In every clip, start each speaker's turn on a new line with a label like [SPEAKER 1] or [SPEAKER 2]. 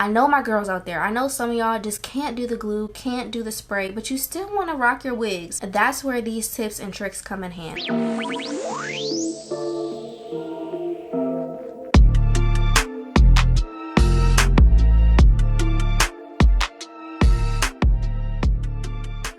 [SPEAKER 1] I know my girls out there, I know some of y'all just can't do the glue, can't do the spray, but you still want to rock your wigs. That's where these tips and tricks come in handy.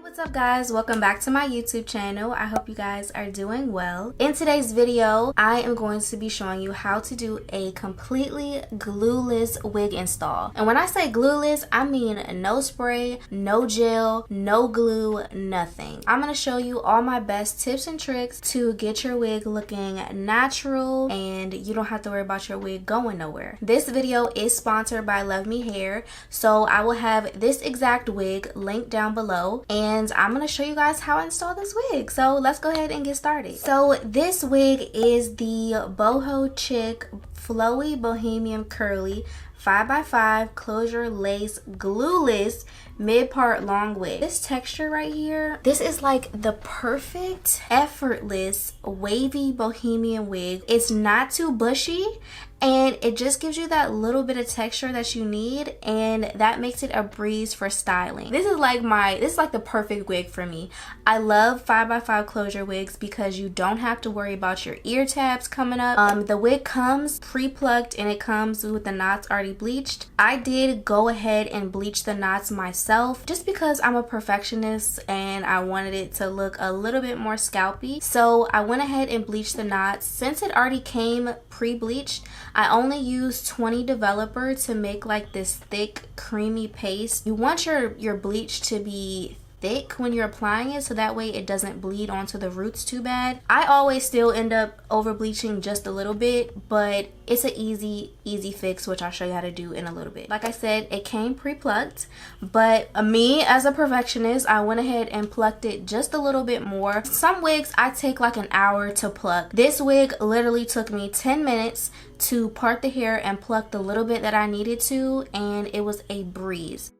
[SPEAKER 1] What's up guys, welcome back to my YouTube channel. I hope you guys are doing well. In today's video I am going to be showing you how to do a completely glueless wig install. And when I say glueless, I mean no spray, no gel, no glue, nothing. I'm going to show you all my best tips and tricks to get your wig looking natural and you don't have to worry about your wig going nowhere. This video is sponsored by Luvmehair, so I will have this exact wig linked down below, and I'm going to show you guys how I install this wig. So let's go ahead and get started. So this wig is the Boho Chick Flowy Bohemian Curly 5x5 closure lace glueless mid-part long wig. This texture right here, this is like the perfect effortless wavy bohemian wig. It's not too bushy and it just gives you that little bit of texture that you need, and that makes it a breeze for styling. This is like the perfect wig for me. I love 5x5 closure wigs because you don't have to worry about your ear tabs coming up. The wig comes pre-plucked and it comes with the knots already bleached. I did go ahead and bleach the knots myself just because I'm a perfectionist and I wanted it to look a little bit more scalpy. So I went ahead and bleached the knots. Since it already came pre-bleached, I only used 20 developer to make like this thick creamy paste. You want your bleach to be thick when you're applying it so that way it doesn't bleed onto the roots too bad. I always still end up over bleaching just a little bit, but it's an easy fix, which I'll show you how to do in a little bit. Like I said, it came pre-plucked, but me as a perfectionist, I went ahead and plucked it just a little bit more. Some wigs I take like an hour to pluck. This wig literally took me 10 minutes to part the hair and pluck the little bit that I needed to, and it was a breeze.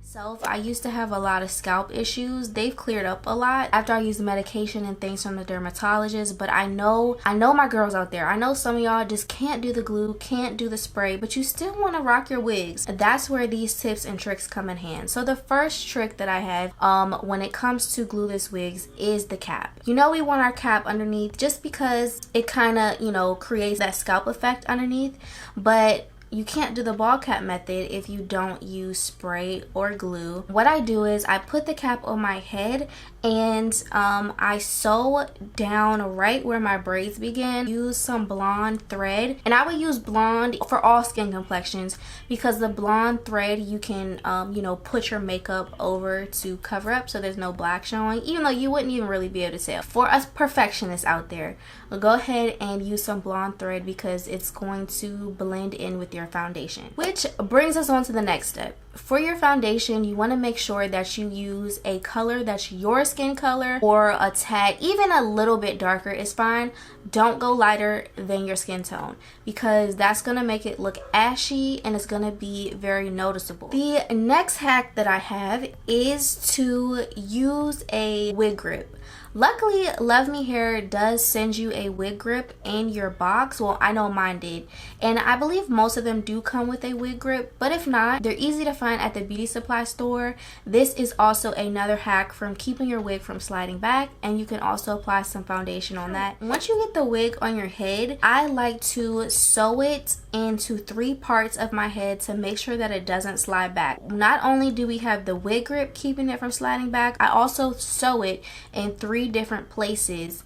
[SPEAKER 1] So I used to have a lot of scalp issues. They've cleared up a lot after I used medication and things from the dermatologist, but I know my girls out there, I know some of y'all just can't do the glue, can't do the spray, but you still want to rock your wigs. That's where these tips and tricks come in hand. So the first trick that I have when it comes to glueless wigs is the cap. You know, we want our cap underneath just because it kind of, you know, creates that scalp effect underneath, but you can't do the ball cap method if you don't use spray or glue. What I do is I put the cap on my head and I sew down right where my braids begin. Use some blonde thread, and I would use blonde for all skin complexions because the blonde thread you can you know, put your makeup over to cover up so there's no black showing, even though you wouldn't even really be able to tell. For us perfectionists out there, go ahead and use some blonde thread because it's going to blend in with your foundation. Which brings us on to the next step. For your foundation, you want to make sure that you use a color that's your skin color or a tad, even a little bit darker is fine. Don't go lighter than your skin tone because that's going to make it look ashy and it's going to be very noticeable. The next hack that I have is to use a wig grip. Luckily, Luvmehair does send you a wig grip in your box. Well, I know mine did. And I believe most of them do come with a wig grip. But if not, they're easy to find at the beauty supply store. This is also another hack from keeping your wig from sliding back. And you can also apply some foundation on that. Once you get the wig on your head, I like to sew it into 3 parts of my head to make sure that it doesn't slide back. Not only do we have the wig grip keeping it from sliding back, I also sew it in 3 different places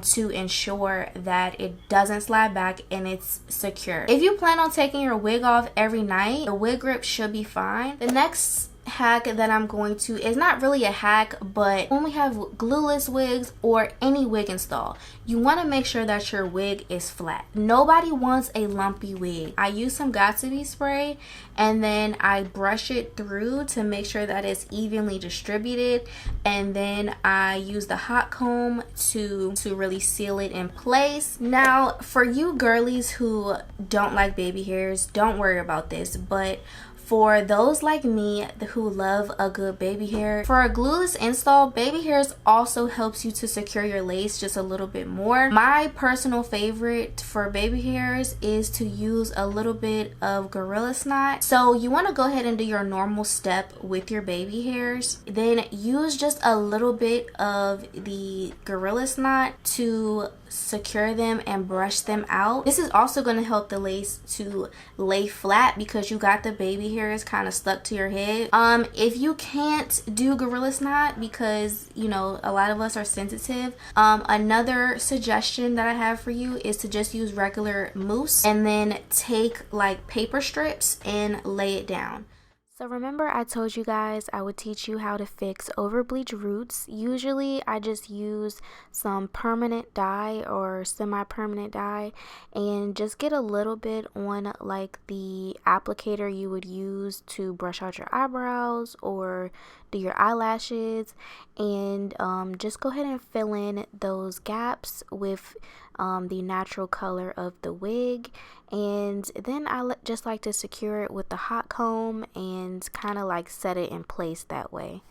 [SPEAKER 1] to ensure that it doesn't slide back and it's secure. If you plan on taking your wig off every night, the wig grip should be fine. The next hack that I'm going to is not really a hack, but when we have glueless wigs or any wig install, you want to make sure that your wig is flat. Nobody wants a lumpy wig. I use some Got2b spray and then I brush it through to make sure that it's evenly distributed, and then I use the hot comb to really seal it in place. Now for you girlies who don't like baby hairs, don't worry about this, but for those like me who love a good baby hair, for a glueless install, baby hairs also helps you to secure your lace just a little bit more. My personal favorite for baby hairs is to use a little bit of Gorilla Snot. So you want to go ahead and do your normal step with your baby hairs, then use just a little bit of the Gorilla Snot to secure them and brush them out. This is also going to help the lace to lay flat because you got the baby hairs kind of stuck to your head. If you can't do Gorilla Snot because you know a lot of us are sensitive, another suggestion that I have for you is to just use regular mousse and then take like paper strips and lay it down. So remember I told you guys I would teach you how to fix over bleach roots. Usually I just use some permanent dye or semi-permanent dye and just get a little bit on like the applicator you would use to brush out your eyebrows or do your eyelashes, and just go ahead and fill in those gaps with the natural color of the wig. And then I just like to secure it with the hot comb and kind of like set it in place that way.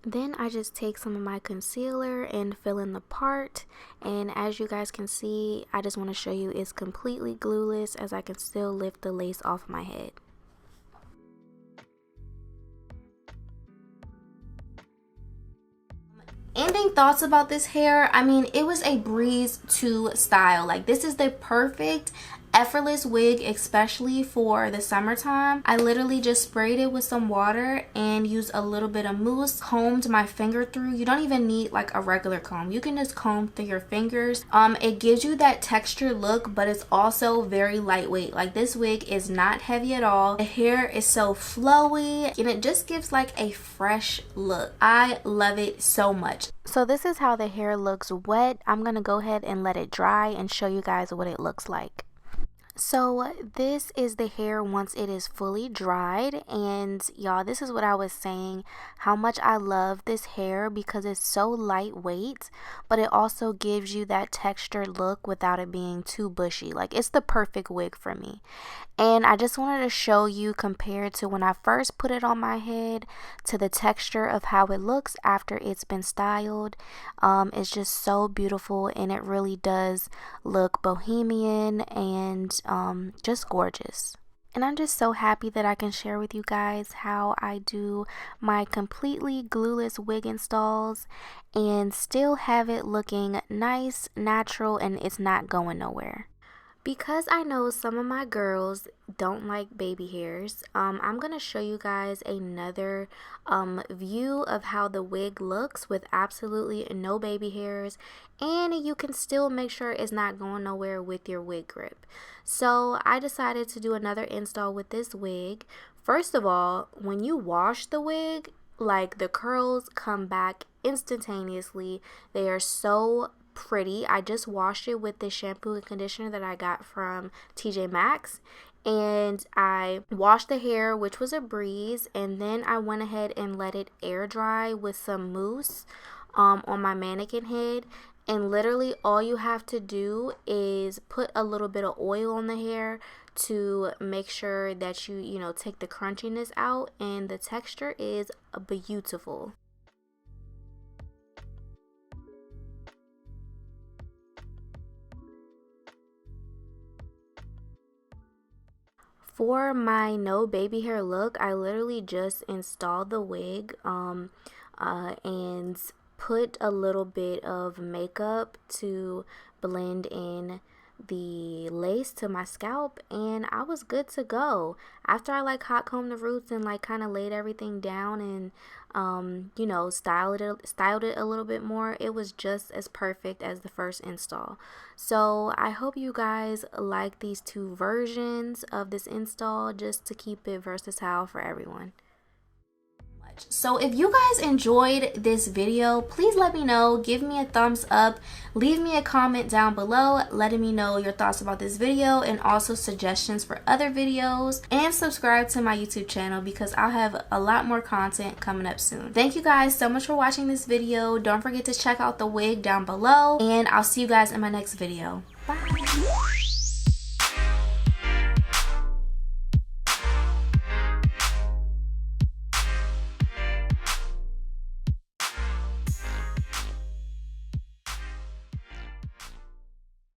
[SPEAKER 1] Then I just take some of my concealer and fill in the part, and as you guys can see, I just want to show you it's completely glueless as I can still lift the lace off my head. Ending thoughts about this hair, I mean, it was a breeze to style. Like, this is the perfect effortless wig, especially for the summertime. I literally just sprayed it with some water and used a little bit of mousse, combed my finger through. You don't even need like a regular comb, you can just comb through your fingers. It gives you that textured look, but it's also very lightweight. Like, this wig is not heavy at all. The hair is so flowy and it just gives like a fresh look. I love it so much. So this is how the hair looks wet. I'm gonna go ahead and let it dry and show you guys what it looks like. So this is the hair once it is fully dried, and y'all, this is what I was saying, how much I love this hair because it's so lightweight, but it also gives you that textured look without it being too bushy. Like, it's the perfect wig for me. And I just wanted to show you compared to when I first put it on my head to the texture of how it looks after it's been styled. It's just so beautiful, and it really does look bohemian and just gorgeous. And I'm just so happy that I can share with you guys how I do my completely glueless wig installs and still have it looking nice, natural, and it's not going nowhere. Because I know some of my girls don't like baby hairs, I'm going to show you guys another view of how the wig looks with absolutely no baby hairs, and you can still make sure it's not going nowhere with your wig grip. So I decided to do another install with this wig. First of all, when you wash the wig, like, the curls come back instantaneously. They are so pretty. I just washed it with the shampoo and conditioner that I got from TJ Maxx, and I washed the hair, which was a breeze, and then I went ahead and let it air dry with some mousse on my mannequin head. And literally all you have to do is put a little bit of oil on the hair to make sure that you know, take the crunchiness out, and the texture is beautiful. For my no baby hair look, I literally just installed the wig and put a little bit of makeup to blend in the lace to my scalp, and I was good to go. After I like hot combed the roots and like kind of laid everything down and you know, styled it a little bit more, it was just as perfect as the first install. So I hope you guys like these two versions of this install, just to keep it versatile for everyone. much. So if you guys enjoyed this video, please let me know. Give me a thumbs up. Leave me a comment down below letting me know your thoughts about this video and also suggestions for other videos. And subscribe to my YouTube channel because I'll have a lot more content coming up soon. Thank you guys so much for watching this video. Don't forget to check out the wig down below, and I'll see you guys in my next video. Bye.